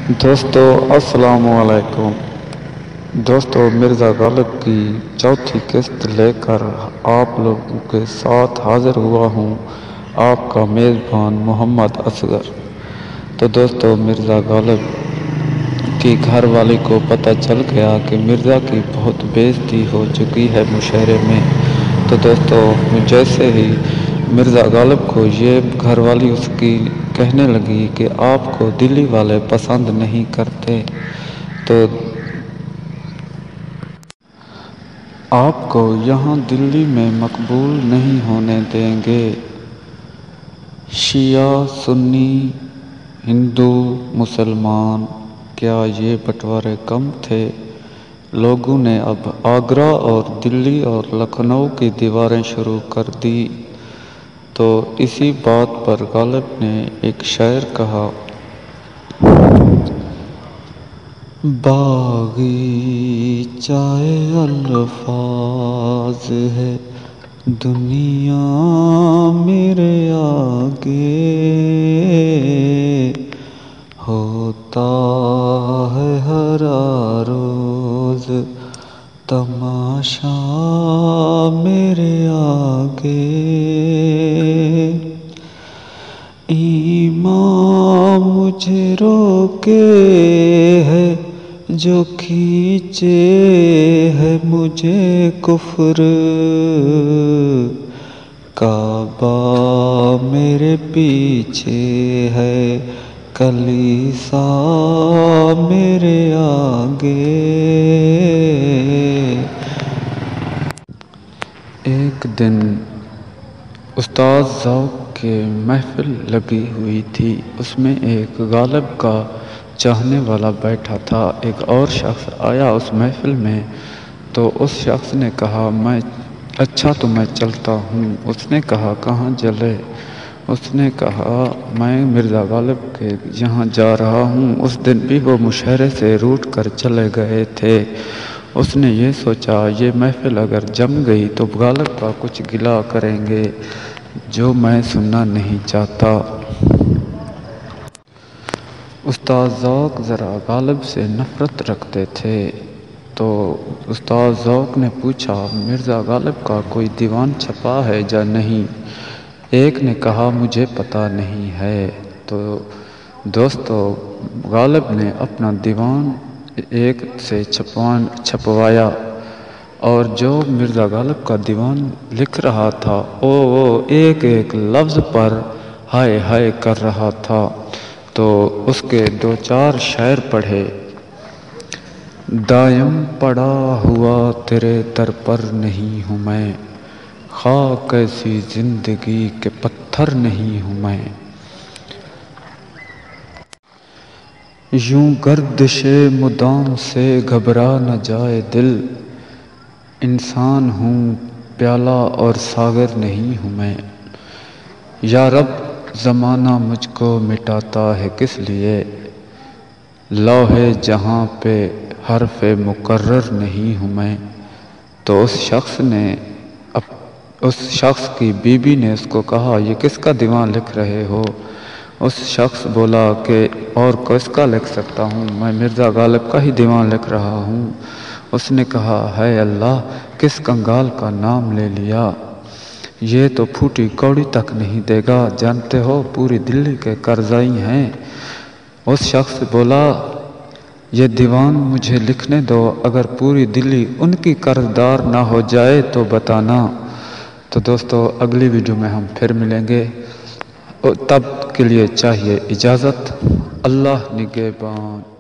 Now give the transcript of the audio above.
دوستو السلام علیکم۔ دوستو مرزا غالب کی چوتھی قسط لے کر آپ لوگوں کے ساتھ حاضر ہوا ہوں، آپ کا میزبان محمد اصغر۔ تو دوستو مرزا غالب کی گھر والی کو پتہ چل گیا کہ مرزا کی بہت بے عزتی ہو چکی ہے مشاعرے میں۔ تو دوستو جیسے ہی مرزا غالب کو یہ گھر والی اس کی کہنے لگی کہ آپ کو دلی والے پسند نہیں کرتے، تو آپ کو یہاں دلی میں مقبول نہیں ہونے دیں گے۔ شیعہ، سنی، ہندو، مسلمان، کیا یہ بٹوارے کم تھے؟ لوگوں نے اب آگرہ اور دلی اور لکھنؤ کی دیواریں شروع کر دی۔ تو اسی بات پر غالب نے ایک شعر کہا: باغیچۂ الفاظ ہے دنیا میرے آگے، ہوتا ہے ہر روز تماشا میرے آگے، ایمان مجھے روکے ہے جو کھینچے ہے مجھے کفر، کعبہ میرے پیچھے ہے کلیسا میرے آگے۔ ایک دن استاد ذوق کی محفل لگی ہوئی تھی، اس میں ایک غالب کا چاہنے والا بیٹھا تھا۔ ایک اور شخص آیا اس محفل میں، تو اس شخص نے کہا اچھا تو میں چلتا ہوں۔ اس نے کہا کہاں چلے؟ اس نے کہا میں مرزا غالب کے یہاں جا رہا ہوں۔ اس دن بھی وہ مشاعرے سے روٹ کر چلے گئے تھے۔ اس نے یہ سوچا یہ محفل اگر جم گئی تو غالب کا کچھ گلہ کریں گے جو میں سننا نہیں چاہتا۔ استاد ذوق ذرا غالب سے نفرت رکھتے تھے، تو استاد ذوق نے پوچھا مرزا غالب کا کوئی دیوان چھپا ہے یا نہیں؟ ایک نے کہا مجھے پتہ نہیں ہے۔ تو دوستو غالب نے اپنا دیوان ایک سے چھپوایا، اور جو مرزا غالب کا دیوان لکھ رہا تھا وہ ایک ایک لفظ پر ہائے ہائے کر رہا تھا۔ تو اس کے دو چار شعر پڑھے: دائم پڑا ہوا تیرے در پر نہیں ہوں میں، خاک ایسی زندگی کے پتھر نہیں ہوں میں، یوں گردش مدام سے گھبرا نہ جائے دل، انسان ہوں پیالہ اور ساغر نہیں ہوں میں، یا رب زمانہ مجھ کو مٹاتا ہے کس لیے، لوح جہاں پہ حرف مقرر نہیں ہوں میں۔ تو اس شخص کی بیوی نے اس کو کہا یہ کس کا دیوان لکھ رہے ہو؟ اس شخص بولا کہ اور کس کا لکھ سکتا ہوں، میں مرزا غالب کا ہی دیوان لکھ رہا ہوں۔ اس نے کہا ہے اللہ، کس کنگال کا نام لے لیا، یہ تو پھوٹی کوڑی تک نہیں دے گا، جانتے ہو پوری دلی کے قرضائی ہیں۔ اس شخص بولا یہ دیوان مجھے لکھنے دو، اگر پوری دلی ان کی قرض دار نہ ہو جائے تو بتانا۔ تو دوستو اگلی ویڈیو میں ہم پھر ملیں گے، تب کے لیے چاہیے اجازت۔ اللہ نگہبان۔